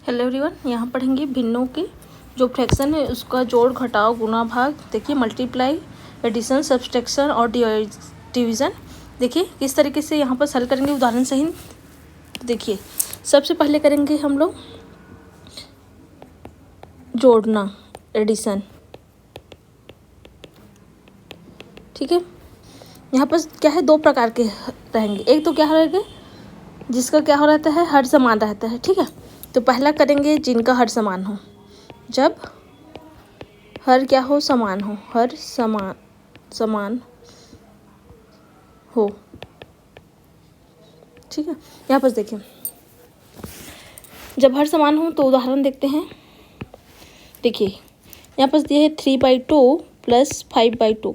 Hello everyone, यहाँ पढ़ेंगे भिन्नों के जो फ्रैक्शन है उसका जोड़ घटाव गुणा भाग। देखिए मल्टीप्लाई, एडिशन, सब्सट्रैक्शन और डिवीज़न। देखिए किस तरीके से यहाँ पर हल करेंगे उदाहरण सहित। देखिए सबसे पहले करेंगे हम लोग जोड़ना, एडिशन। ठीक है, यहाँ पर क्या है, दो प्रकार के रहेंगे। एक तो क्या रहेगा जिसका क्या हो रहता है, हर समान रहता है। ठीक है, तो पहला करेंगे जिनका हर समान हो। जब हर क्या हो, समान हो, हर समान हो। ठीक है, यहाँ पर देखिए जब हर समान हो तो उदाहरण देखते हैं। देखिए यहाँ पर दिया है 3/2 प्लस 5/2,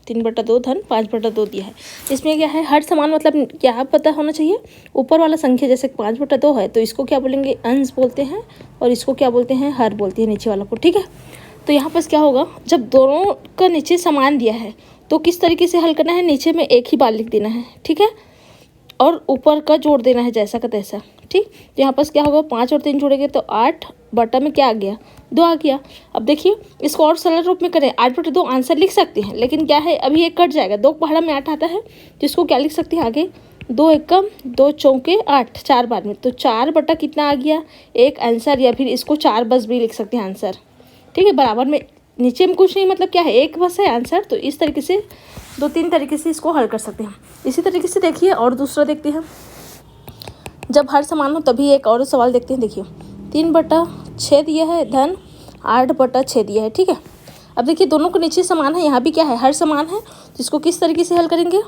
3/2 धन 5/2 दिया है। इसमें क्या है, हर समान मतलब क्या पता होना चाहिए, ऊपर वाला संख्या जैसे 5/2 है तो इसको क्या बोलेंगे, अंश बोलते हैं, और इसको क्या बोलते हैं, हर बोलते हैं नीचे वाला को। ठीक है, तो यहाँ पर क्या होगा, जब दोनों का नीचे समान दिया है तो किस तरीके से हल करना है, नीचे में एक ही बार लिख देना है। ठीक है, और ऊपर का जोड़ देना है जैसा का तैसा। ठीक, तो यहाँ पर क्या होगा, 5 और 3 जोड़ेंगे तो 8 बटा में क्या आ गया, 2 आ गया। अब देखिए इसको और सरल रूप में करें, 8/2 आंसर लिख सकते हैं, लेकिन क्या है अभी एक कट जाएगा, 2 पहाड़ा में 8 आता है तो इसको क्या लिख सकते हैं आगे, 2 एकम 2 चौके 8, 4 बार में, तो 4 बटा कितना आ गया, एक आंसर, या फिर इसको 4 बस भी लिख सकते हैं आंसर। ठीक है, बराबर में नीचे में कुछ नहीं, मतलब क्या है, एक बस है आंसर। तो इस तरीके से 2-3 तरीके से इसको हल कर सकते हैं। इसी तरीके से देखिए और दूसरा देखते हैं, जब हर समान हो तभी एक और सवाल देखते हैं। देखिए 3/6 दिया है धन 8/6 दिया है। ठीक है, अब देखिए दोनों के नीचे समान है, यहाँ भी क्या है, हर समान है, तो इसको किस तरीके से हल करेंगे,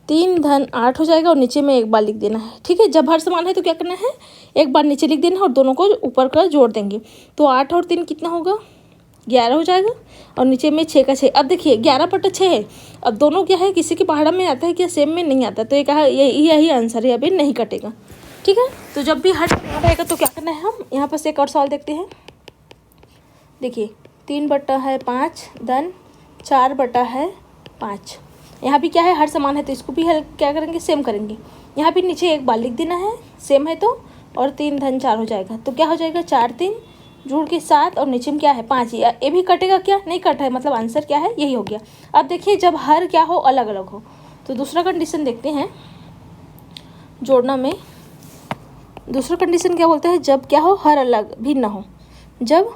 3 धन 8 हो जाएगा और नीचे में एक बार लिख देना है। ठीक है, जब हर समान है तो क्या करना है, एक बार नीचे लिख देना है और दोनों को ऊपर का जोड़ देंगे। तो 8 और 3 कितना होगा, 11 हो जाएगा, और नीचे में 6 का 6। अब देखिए 11/6 है, अब दोनों क्या है, किसी के पहाड़ा में आता है क्या, सेम में नहीं आता, तो ये कहा यही आंसर है, अभी नहीं कटेगा। ठीक है, तो जब भी हर समान रहेगा तो क्या करना है, हम यहाँ पर से एक और सवाल देखते हैं। देखिए 3/5 धन 4/5, यहाँ भी क्या है, हर समान है तो इसको भी हल क्या करेंगे, सेम करेंगे। यहाँ भी नीचे एक बार लिख देना है, सेम है तो, और 3 धन 4 हो जाएगा, तो क्या हो जाएगा, 4 3 जोड़ के 7, और नीचे में क्या है 5। ये भी कटेगा क्या, नहीं कट है, मतलब आंसर क्या है, यही हो गया। अब देखिए जब हर क्या हो, अलग अलग हो, तो दूसरा कंडीशन देखते हैं जोड़ना में। दूसरा कंडीशन क्या बोलते हैं, जब क्या हो, हर अलग भिन्न हो, जब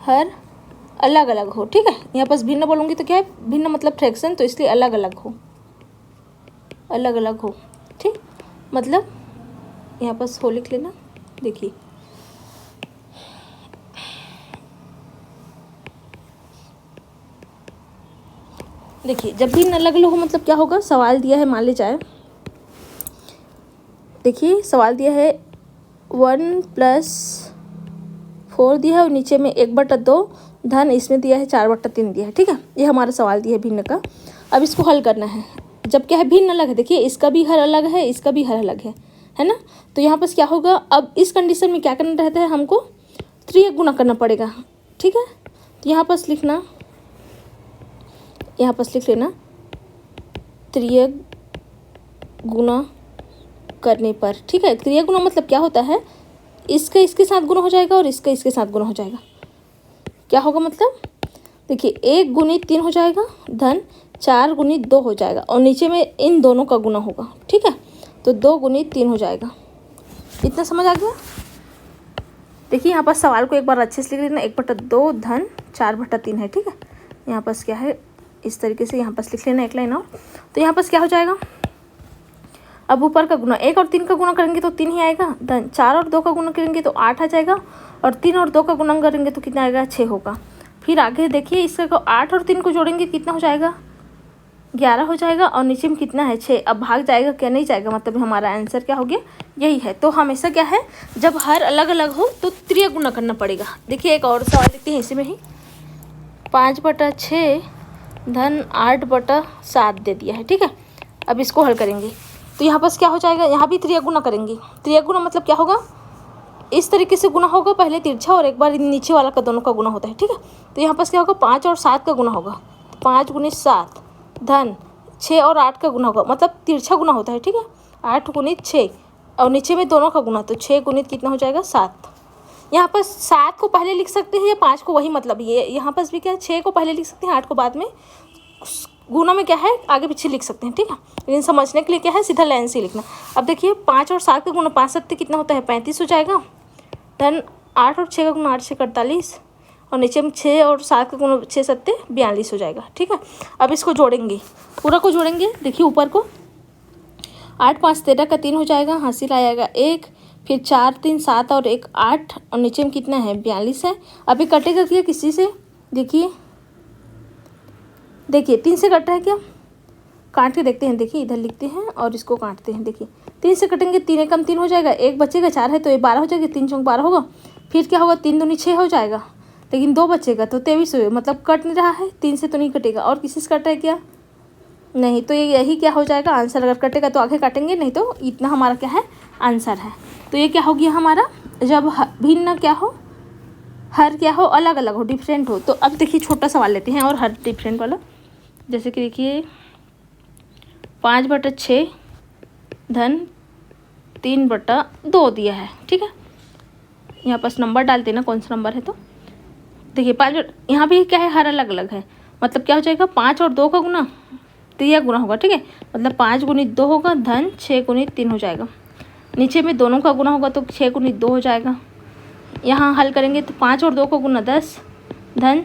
हर अलग अलग हो। ठीक है, यहाँ पास भिन्न बोलूँगी तो क्या है, भिन्न मतलब फ्रैक्शन, तो इसलिए अलग अलग हो, अलग अलग हो। ठीक, मतलब यहाँ पास हो लिख लेना। देखिए देखिए जब भिन्न अलग अलग हो मतलब क्या होगा, सवाल दिया है, मान ली जाए, देखिए सवाल दिया है 1+4 दिया है और नीचे में 1/2 धन इसमें दिया है 4/3 दिया है। ठीक है, ये हमारा सवाल दिया है भिन्न का। अब इसको हल करना है, जब क्या है भिन्न अलग है, देखिए इसका भी हर अलग है, इसका भी हर अलग है ना। तो यहाँ पर क्या होगा, अब इस कंडीशन में क्या करना रहता है, हमको 3 गुना करना पड़ेगा। ठीक है, तो यहाँ पर लिखना, यहाँ पर लिख लेना 3 गुना करने पर। ठीक है, 3 गुना मतलब क्या होता है, इसका इसके साथ गुना हो जाएगा और इसका इसके साथ गुना हो जाएगा। क्या होगा मतलब, देखिए 1 गुणित 3 हो जाएगा धन 4 गुणित 2 हो जाएगा, और नीचे में इन दोनों का गुना होगा। ठीक है, तो 2 गुणित 3 हो जाएगा। इतना समझ आ गया। देखिए यहाँ पर सवाल को एक बार अच्छे से लिख लेना, 1/2 धन 4/3 है। ठीक है, यहाँ पर क्या है, इस तरीके से यहाँ पर लिख लेना एक लाइन और। तो यहाँ पर क्या हो जाएगा, अब ऊपर का गुना, 1 और 3 का गुना करेंगे तो 3 ही आएगा, धन 4 और 2 का गुना करेंगे तो 8 आ जाएगा, और 3 और 2 का गुना करेंगे तो कितना आएगा, 6 होगा। फिर आगे देखिए इसका 8 और 3 को जोड़ेंगे कितना हो जाएगा, 11 हो जाएगा, और नीचे में कितना है, 6। अब भाग जाएगा क्या, नहीं जाएगा, मतलब हमारा आंसर क्या हो गया, यही है। तो हमेशा क्या है, जब हर अलग अलग हो तो 3 गुना करना पड़ेगा। देखिए एक और सवाल देखते हैं इसी में ही, 5/6 धन 8/7 दे दिया है। ठीक है, अब इसको हल करेंगे तो यहाँ पास क्या हो जाएगा, यहाँ भी 3 गुना करेंगे। 3 गुना मतलब क्या होगा, इस तरीके से गुना होगा, पहले तिरछा और एक बार नीचे वाला का दोनों का गुना होता है। ठीक है, तो यहाँ पास क्या होगा, 5 और 7 का गुना होगा, 5 गुणित 7 धन 6 और 8 का गुना होगा, मतलब तिरछा गुना होता है। ठीक है, 8 गुणित 6 और नीचे में दोनों का गुना, तो 6 गुणित कितना हो जाएगा 7। यहाँ पर 7 को पहले लिख सकते हैं या 5 को, वही मतलब ये यहाँ पर भी क्या है 6 को पहले लिख सकते हैं, 8 को बाद में, गुना में क्या है आगे पीछे लिख सकते हैं, ठीक है। लेकिन समझने के लिए क्या है सीधा लाइन से लिखना। अब देखिए 5 और 7 का गुना 5 7 कितना होता है 35 हो जाएगा। देन 8 और 6 का गुना 8 6 48, और नीचे में 6 और 7 का गुना 6 7 42 हो जाएगा, ठीक है। अब इसको जोड़ेंगे, पूरा को जोड़ेंगे। देखिए ऊपर को 8 5 13 का 3 हो जाएगा, हासिल आएगा 1, फिर 4 3 7 और 1 8, और नीचे में कितना है 42 है। अभी कटेगा क्या किसी से, देखिए 3 से कट रहा है क्या, काट के देखते हैं। देखिए इधर लिखते हैं और इसको काटते हैं। देखिए 3 से कटेंगे, 3 एकम 3 हो जाएगा, 1 बचेगा, 4 है तो ये 12 हो जाएगा, 3 चौक 12 होगा। फिर क्या होगा 3 दूनी 6 हो जाएगा, लेकिन 2 बचेगा तो 23 हो, मतलब कट नहीं रहा है, 3 से तो नहीं कटेगा। और किसी से कट रहा है क्या, नहीं, तो ये यही क्या हो जाएगा आंसर। अगर कटेगा तो आगे काटेंगे, नहीं तो इतना हमारा क्या है आंसर है। तो ये क्या हो गया हमारा, जब भिन्न क्या हो, हर क्या हो अलग अलग हो, डिफरेंट हो। तो अब देखिए छोटा सवाल लेते हैं और हर डिफरेंट वाला। जैसे कि देखिए 5/6 धन 3/2 दिया है, ठीक है। यहाँ पास नंबर डालते हैं ना, कौन सा नंबर है। तो देखिए 5, यहाँ भी क्या है हर अलग अलग है, मतलब क्या हो जाएगा 5 और 2 का गुना, तो यह गुना होगा, ठीक है। मतलब 5 गुणित 2 होगा धन 6 गुणित 3 हो जाएगा। नीचे में दोनों का गुना होगा तो 6 गुणित 2 हो जाएगा। यहाँ हल करेंगे तो 5 और 2 का गुना 10 धन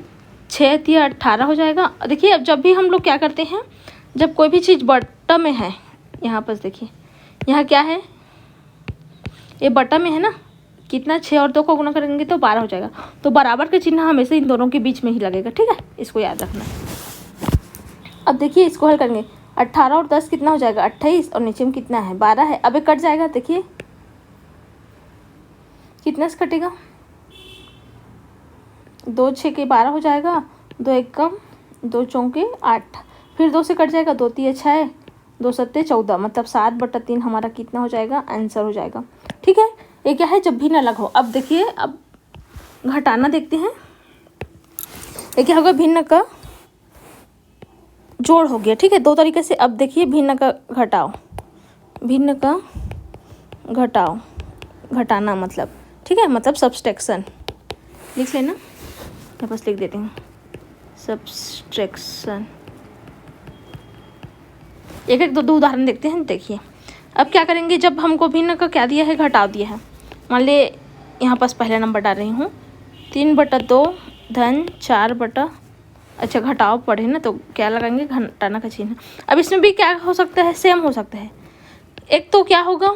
6 3 18 हो जाएगा। देखिए अब जब भी हम लोग क्या करते हैं, जब कोई भी चीज़ बट्टा में है, यहाँ पर देखिए यहाँ क्या है, ये बट्टा में है ना, कितना 6 और 2 को गुना करेंगे तो 12 हो जाएगा। तो बराबर का चिन्ह हमेशा इन दोनों के बीच में ही लगेगा, ठीक है, इसको याद रखना। अब देखिए इसको हल करेंगे, 18 और 10 कितना हो जाएगा 28, और नीचे में कितना है 12 है। अब ये कट जाएगा, देखिए कितना से कटेगा, 2 6 के 12 हो जाएगा, 2 1 कम 2 चौके 8, फिर 2 से कट जाएगा, 2 3 6 2 7 14, मतलब 7/3 हमारा कितना हो जाएगा आंसर हो जाएगा, ठीक है। ये क्या है जब भी न अलग हो। अब देखिए अब घटाना देखते हैं, ये क्या होगा भिन्न का जोड़ हो गया, ठीक है, 2 तरीके से। अब देखिए भिन्न का घटाओ, भिन्न का घटाओ, घटाना मतलब, ठीक है, मतलब सब्सट्रैक्शन लिख लेना, मैं बस लिख देती हूँ सब्सट्रैक्शन। एक एक दो उदाहरण देखते हैं। देखिए अब क्या करेंगे, जब हमको भिन्न का क्या दिया है घटाव दिया है, मान ले यहाँ पास पहला नंबर डाल रही हूँ 3/2 धन 4 अच्छा घटाव पढ़े ना तो क्या लगाएंगे घटाना का चिन्ह। अब इसमें भी क्या हो सकता है, सेम हो सकता है। एक तो क्या होगा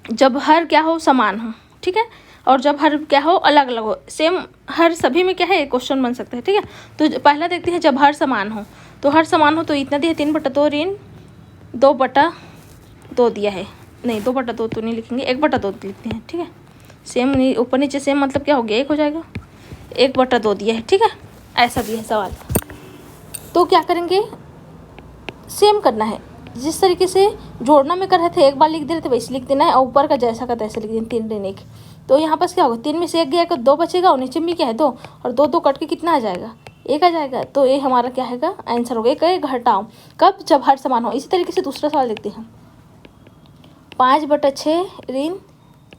जब हर क्या हो समान हो, ठीक है, और जब हर क्या हो अलग अलग हो। सेम हर सभी में क्या है एक क्वेश्चन बन सकता है, ठीक है। तो पहला देखते हैं जब हर समान हो, तो हर समान हो तो इतना दिया 3/2 ऋण 2/2 दिया है, नहीं 2/2 तो नहीं लिखेंगे, 1/2 लिखते हैं, ठीक है। सेम ऊपर नीचे सेम मतलब क्या हो गया 1 हो जाएगा, 1/2 दिया है, ठीक है, ऐसा दिया है सवाल। तो क्या करेंगे सेम करना है, जिस तरीके से जोड़ना में कर रहे थे एक बार लिख दे रहे थे वैसे लिख देना है, और ऊपर का जैसा का तैसा लिख देना 3 ऋण 1। तो यहाँ पास क्या होगा 3 में से 1 गया तो 2 बचेगा, और नीचे में क्या है 2, और 2 2 कट के कितना आ जाएगा 1 आ जाएगा। तो ये हमारा क्या है आंसर हो गया। एक घटाओ कब, जब हर समान हो। इसी तरीके से दूसरा सवाल देखते हैं, 5/6 ऋण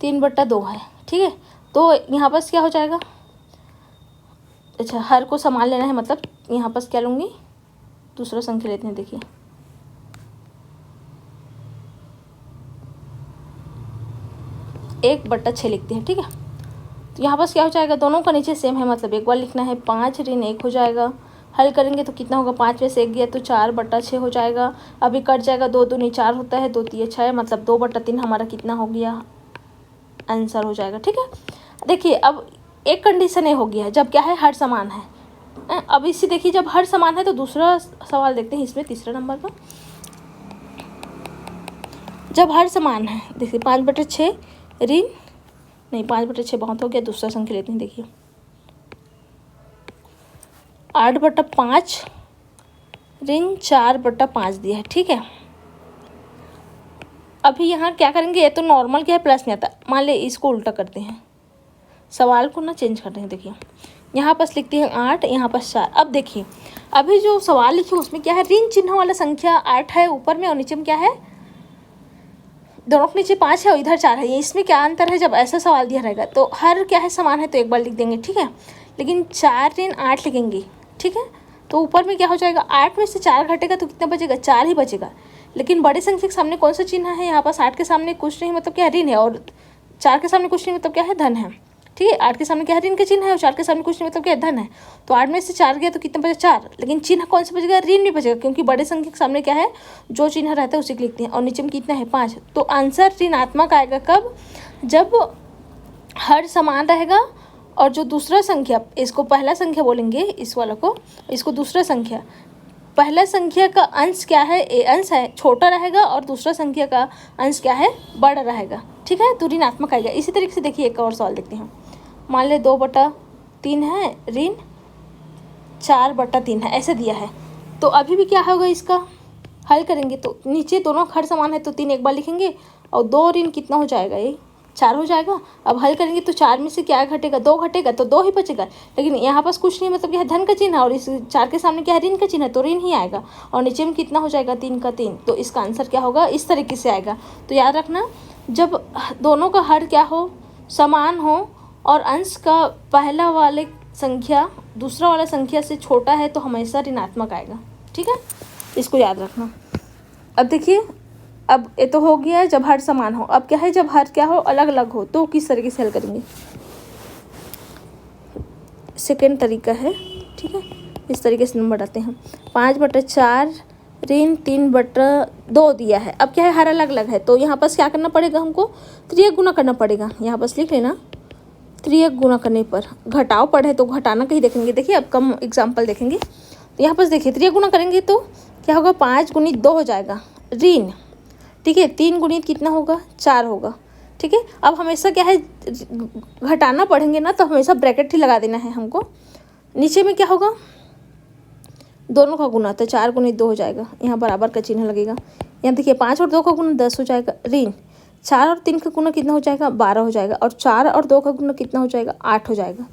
3/2 है, ठीक है। तो यहाँ पास क्या हो जाएगा, अच्छा हर को समान लेना है, मतलब यहाँ पास क्या लूँगी दूसरा संख्या लेते हैं। देखिए 1/6 लिखते हैं, ठीक है। तो यहाँ पास क्या हो जाएगा, दोनों का नीचे सेम है, मतलब एक बार लिखना है, 5 ऋण 1 हो जाएगा। हल करेंगे तो कितना होगा, 5 में से 1 गया तो 4/6 हो जाएगा। अभी कट जाएगा, 2 दूनी 4 होता है, 2 3 6, मतलब 2/3 हमारा कितना हो गया आंसर हो जाएगा, ठीक है। देखिए अब एक कंडीशन ये हो गया है जब क्या है हर समान है। अब इसी देखिए जब हर समान है तो दूसरा सवाल देखते हैं इसमें, तीसरा नंबर का, जब हर समान है। देखिए 5/6 ऋण नहीं 5/6 बहुत हो गया, दूसरा संख्या लेते हैं। देखिए 8/5 ऋण 4/5 दिया है, ठीक है। अभी यहाँ क्या करेंगे, ये तो नॉर्मल क्या है प्लस नहीं आता, मान ले इसको उल्टा करते हैं, सवाल को ना चेंज करते हैं। देखिए यहाँ पास लिखते हैं 8, यहाँ पास 4। अब देखिए अभी जो सवाल लिखे उसमें क्या है ऋण चिन्ह वाला संख्या 8 है ऊपर में, और नीचे में क्या है दोनों के नीचे 5 है और इधर 4 है, ये इसमें क्या अंतर है? जब ऐसा सवाल दिया रहेगा तो हर क्या है समान है तो एक बार लिख देंगे, ठीक है। लेकिन 4 3 8 लिखेंगे, ठीक है। तो ऊपर में क्या हो जाएगा, 8 में से 4 घटेगा तो कितना बचेगा? 4 ही बचेगा। लेकिन बड़े संख्या के सामने कौन सा चिन्ह है? यहाँ पास 8 के सामने कुछ नहीं मतलब क्या है? ऋण है, और 4 के सामने कुछ नहीं मतलब क्या है? धन है, ठीक है। 8 के सामने क्या है? ऋण का चिन्ह है, और 4 के सामने कुछ नहीं मतलब क्या है? धन है। तो 8 में से 4 गया तो कितना बचा? 4। लेकिन चिन्ह कौन सा बचेगा? ऋण नहीं बचेगा, क्योंकि बड़े संख्या के सामने क्या है? जो चिन्ह रहता है उसी को लिखते हैं। और नीचे में कितना है? 5। तो आंसर ऋणात्मक आएगा कब? जब हर समान रहेगा और जो दूसरा संख्या, इसको पहला संख्या बोलेंगे, इस वाला को, इसको दूसरा संख्या, पहला संख्या का अंश क्या है? ए अंश है, छोटा रहेगा, और दूसरा संख्या का अंश क्या है? बड़ा रहेगा, ठीक है। तो ऋणात्मक आएगा। इसी तरीके से देखिए एक और सवाल देखते हैं। मान ले 2/3 है ऋण 4/3 है, ऐसे दिया है। तो अभी भी क्या होगा, इसका हल करेंगे तो नीचे दोनों हर समान है तो 3 एक बार लिखेंगे, और 2 ऋण कितना हो जाएगा? ये 4 हो जाएगा। अब हल करेंगे तो 4 में से क्या घटेगा? 2 घटेगा, तो 2 ही बचेगा। लेकिन यहाँ पास कुछ नहीं मतलब क्या है? धन का चिन्ह, और इस 4 के सामने क्या है? ऋण का चिन्ह है, तो ऋण ही आएगा। और नीचे में कितना हो जाएगा? 3 का 3। तो इसका आंसर क्या होगा? इस तरीके से आएगा। तो याद रखना, जब दोनों का हर क्या हो? समान हो, और अंश का पहला वाले संख्या दूसरा वाला संख्या से छोटा है तो हमेशा ऋणात्मक आएगा, ठीक है। इसको याद रखना। अब देखिए, अब ये तो हो गया जब हर समान हो। अब क्या है? जब हर क्या हो? अलग अलग हो, तो किस तरीके से हल करेंगे? सेकेंड तरीका है, ठीक है। इस तरीके से नंबर डालते हैं। 5/4 ऋण 3/2 दिया है। अब क्या है? हर अलग अलग है, तो यहाँ पास क्या करना पड़ेगा? हमको त्रियक गुना करना पड़ेगा। यहाँ पास लिख लेना, त्रियक गुना करने पर घटाव पढ़े तो घटाना कहीं देखेंगे। देखिए अब कम एग्जाम्पल देखेंगे। तो यहाँ पास देखिए त्रियक गुना करेंगे तो क्या होगा? 5 × 2 हो जाएगा ऋण, ठीक है। 3 × कितना होगा? 4 होगा, ठीक है। अब हमेशा क्या है? घटाना पढ़ेंगे ना, तो हमेशा ब्रैकेट ही लगा देना है हमको। नीचे में क्या होगा? दोनों का गुना, तो 4 × 2 हो जाएगा। यहाँ बराबर का चिन्ह लगेगा। यहाँ देखिए 5 और 2 का गुना 10 हो जाएगा ऋण, 4 और 3 का गुना कितना हो जाएगा? 12 हो जाएगा, और 4 और 2 का गुना कितना हो जाएगा? 8 हो जाएगा।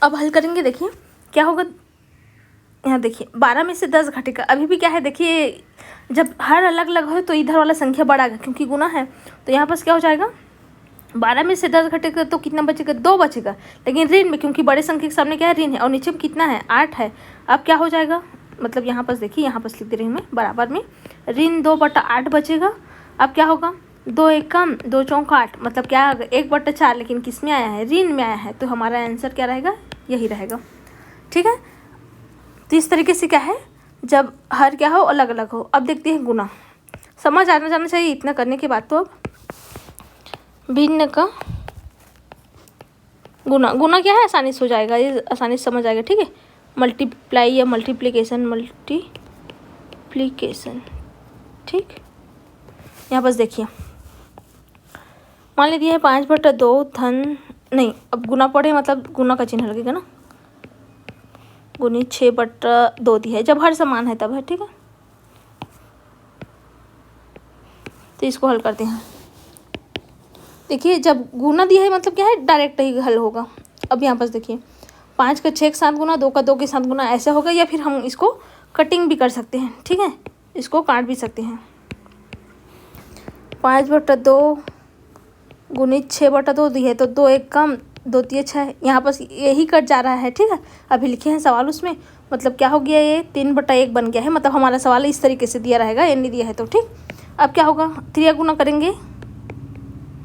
अब हल करेंगे, देखिए क्या होगा। यहाँ देखिए 12 में से 10 घटेगा। अभी भी क्या है? देखिए जब हर अलग अलग हो तो इधर वाला संख्या बढ़ाएगा, क्योंकि गुना है। तो यहाँ पास क्या हो जाएगा? 12 में से 10 घटेगा तो कितना बचेगा? 2 बचेगा। लेकिन ऋण में, क्योंकि बड़े संख्या के सामने क्या है? ऋण है, और नीचे में कितना है? 8 है। अब क्या हो जाएगा? मतलब यहाँ पास देखिए, यहाँ पास लिख दे रही हूँ मैं बराबर में, ऋण 2/8 बचेगा। अब क्या होगा? 2 1 कम, 2 4 8, मतलब क्या आ गया? 1/4। लेकिन किस में आया है? ऋण में आया है, तो हमारा आंसर क्या रहेगा? यही रहेगा, ठीक है। तो इस तरीके से क्या है? जब हर क्या हो? अलग अलग हो। अब देखते हैं गुना। समझ आना जाना चाहिए इतना करने के बाद। तो अब भिन्न का गुना, गुना क्या है? आसानी से हो जाएगा, ये आसानी से समझ आएगा, ठीक है। मल्टीप्लाई या मल्टीप्लिकेशन, मल्टीप्लिकेशन, ठीक। यहाँ बस देखिए, मान लीजिए 5/2 धन, नहीं अब गुना पढ़े मतलब गुना का चिन्ह लगेगा ना, गुनी 6/2 दी है। जब हर समान है तब है, ठीक है। तो इसको हल करते हैं। देखिए जब गुना दिया है मतलब क्या है? डायरेक्ट ही हल होगा। अब यहाँ पास देखिए 5 का 6 के साथ गुना, 2 का 2 के साथ गुना, ऐसा होगा। या फिर हम इसको कटिंग भी कर सकते हैं, ठीक है, इसको काट भी सकते हैं। 5/2 गुणित 6/2 दी है, तो 2 1 कम, 2 3 6, यहाँ पास यही कट जा रहा है, ठीक है। अभी लिखे हैं सवाल उसमें, मतलब क्या हो गया? ये 3/1 बन गया है। मतलब हमारा सवाल इस तरीके से दिया रहेगा, ये नहीं दिया है तो, ठीक। अब क्या होगा? त्रिया गुना करेंगे,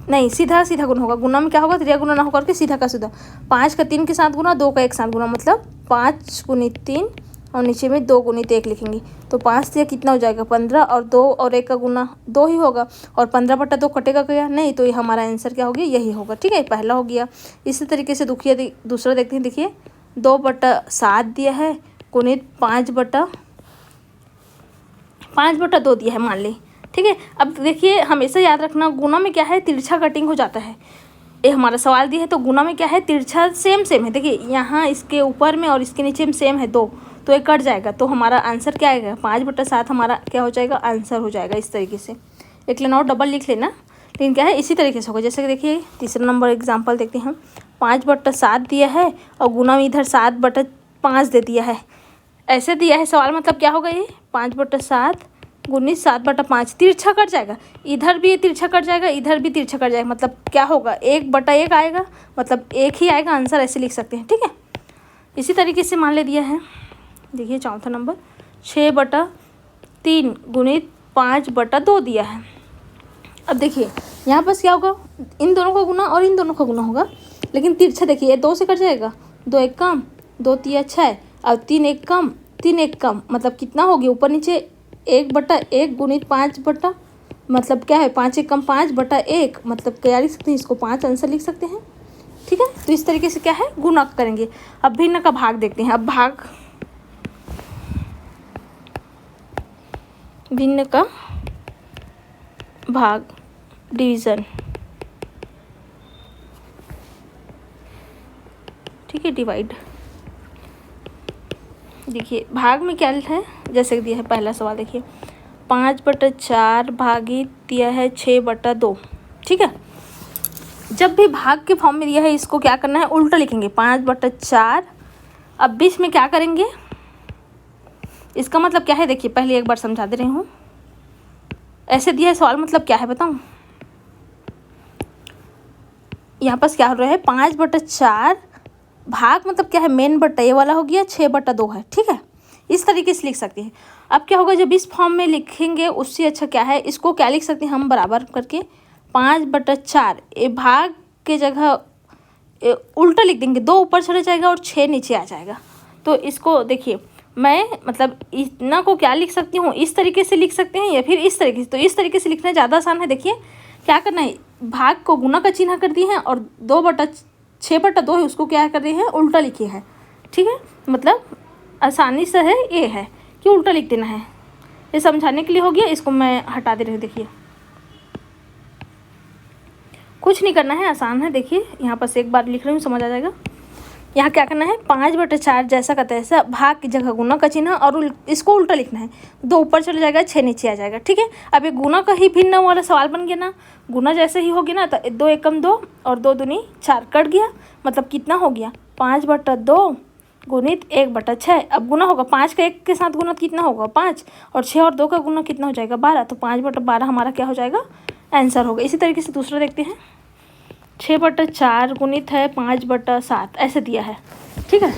नहीं सीधा सीधा गुना होगा। गुना में क्या होगा? त्रिया गुना ना होकर के सीधा का सीधा। 5 का 3 के साथ गुना, 2 का 1 साथ गुना, मतलब 5 × 3, और नीचे में 2 × 1 लिखेंगे। तो 5 से कितना हो जाएगा? 15, और 2 और 1 का गुना 2 ही होगा। और 15/2 कटेगा क्या? नहीं। तो ये हमारा आंसर क्या हो गया? यही होगा, ठीक है। पहला हो गया। इसी तरीके से दूसरा देखते हैं। देखिए 2/7 दिया है, गुणित 5/2 दिया है, मान ली, ठीक है। अब देखिए हमेशा याद रखना, गुना में क्या है? तिरछा कटिंग हो जाता है। ये हमारा सवाल दिया है तो गुना में क्या है? तिरछा सेम है। देखिए यहाँ इसके ऊपर में और इसके नीचे में सेम है 2, तो ये कट जाएगा। तो हमारा आंसर क्या आएगा? 5/7 हमारा क्या हो जाएगा? आंसर हो जाएगा। इस तरीके से एक लेना और डबल लिख लेना, लेकिन क्या है इसी तरीके से होगा। जैसे कि देखिए तीसरा नंबर एग्जाम्पल देखते हैं हम। 5/7 दिया है और गुना में इधर 7/5 दे दिया है, ऐसे दिया है सवाल। मतलब क्या होगा? ये 5/7 गुणित 7/5 तिरछा कट जाएगा, इधर भी तिरछा कट जाएगा, इधर भी तिरछा कट जाएगा, मतलब क्या होगा 1/1 आएगा, मतलब एक ही आएगा आंसर, ऐसे लिख सकते हैं। ठीक है, इसी तरीके से मान ले दिया है। देखिए चौथा नंबर 6/3 गुणित 5/2 दिया है। अब देखिए यहाँ पर क्या होगा, इन दोनों का गुना और इन दोनों का गुना होगा, लेकिन तिरछा देखिए ये 2 से कट जाएगा, 2 1 कम, 2 3 6, अब 3 1 कम, 3 1 कम, मतलब कितना हो गया ऊपर नीचे 1/1 गुणित 5 मतलब क्या है 5 1 कम 5/1, मतलब क्या लिख सकते हैं इसको 5 आंसर लिख सकते हैं। ठीक है, तो इस तरीके से क्या है गुना करेंगे। अब भिन्न का भाग देखते हैं। अब भाग, भिन्न का भाग डिवीज़न, ठीक है, डिवाइड। देखिए भाग में क्या है, जैसे दिया है पहला सवाल, देखिए 5/4 भागित दिया है 6/2। ठीक है, जब भी भाग के फॉर्म में दिया है इसको क्या करना है, उल्टा लिखेंगे 5/4। अब बीच में क्या करेंगे, इसका मतलब क्या है, देखिए पहले एक बार समझा दे रही हूँ। ऐसे दिया है सवाल, मतलब क्या है बताऊँ, यहाँ पास क्या हो रहा है 5/4 भाग, मतलब क्या है मेन बट्टा ये वाला हो गया, 6/2 है। ठीक है, इस तरीके से लिख सकते हैं। अब क्या होगा, जब इस फॉर्म में लिखेंगे उससे अच्छा क्या है, इसको क्या लिख सकते हैं हम, बराबर करके 5/4 ये भाग के जगह उल्टा लिख देंगे, 2 ऊपर चला जाएगा और 6 नीचे आ जाएगा। तो इसको देखिए मैं मतलब इतना को क्या लिख सकती हूँ, इस तरीके से लिख सकते हैं या फिर इस तरीके से। तो इस तरीके से लिखना ज़्यादा आसान है। देखिए क्या करना है, भाग को गुना का चिन्ह कर दिए हैं और 6/2 है उसको क्या कर रहे हैं, उल्टा लिखे हैं। ठीक है, मतलब आसानी से है ये है कि उल्टा लिख देना है। ये समझाने के लिए हो गया, इसको मैं हटा दे रही हूँ। देखिए कुछ नहीं करना है, आसान है। देखिए यहाँ पर एक बार लिख रही हूँ, समझ आ जाएगा। यहाँ क्या करना है, 5/4 जैसा का तैसा, भाग की जगह गुना का चिन्ह और इसको उल्टा लिखना है। 2 ऊपर चला जाएगा, 6 नीचे आ जाएगा। ठीक है, अब ये गुना का ही भिन्न वाला सवाल बन गया ना, गुना जैसे ही हो गया ना, तो 2 1 कम 2 और 2 दूनी 4 कट गया, मतलब कितना हो गया 5/2 गुणित 1/6। अब गुना होगा 5 का 1 के साथ गुना कितना होगा 5, और 6 और 2 का गुना कितना हो जाएगा 12, तो 5/12 हमारा क्या हो जाएगा, आंसर होगा। इसी तरीके से दूसरा देखते हैं, 6/4 गुणित है 5/7, ऐसे दिया है। ठीक है,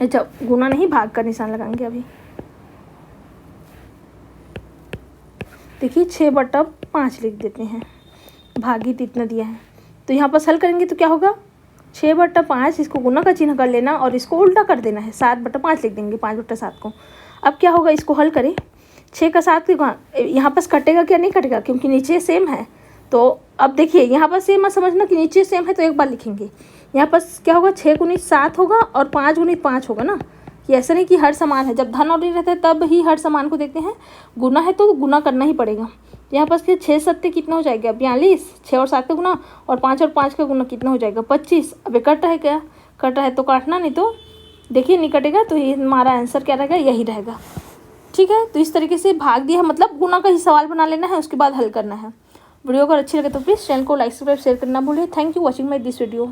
अच्छा गुना नहीं, भाग का निशान लगाएंगे अभी। देखिए 6/5 लिख देते हैं, भागित इतना दिया है। तो यहाँ पर हल करेंगे तो क्या होगा, 6/5 इसको गुना का चिन्ह कर लेना और इसको उल्टा कर देना है, 7/5 लिख देंगे 5/7 को। अब क्या होगा, इसको हल करें, 6 का 7 यहाँ पर कटेगा क्या, नहीं कटेगा क्योंकि नीचे सेम है। तो अब देखिए यहाँ पर सेम मत समझना कि नीचे सेम है तो एक बार लिखेंगे। यहाँ पर क्या होगा, 6 गुणित 7 होगा और 5 गुणित 5 होगा ना, कि ऐसा नहीं कि हर समान है। जब धन और ऋण रहता है तब ही हर समान को देखते हैं, गुना है तो गुना करना ही पड़ेगा। यहाँ पर 6 7 कितना हो जाएगा 42, 6 और 7 का गुना और 5 और 5 का गुना कितना हो जाएगा 25। अब ये कट है, क्या कट है तो काटना, नहीं तो देखिए नहीं कटेगा, तो ये हमारा आंसर क्या रहेगा, यही रहेगा। ठीक है, तो इस तरीके से भाग दिया है, मतलब गुना का ही सवाल बना लेना है, उसके बाद हल करना है। वीडियो अगर अच्छी लगे तो प्लीज़ चैनल को लाइक सब्सक्राइब शेयर करना भूलिए। Thank you watching my this video.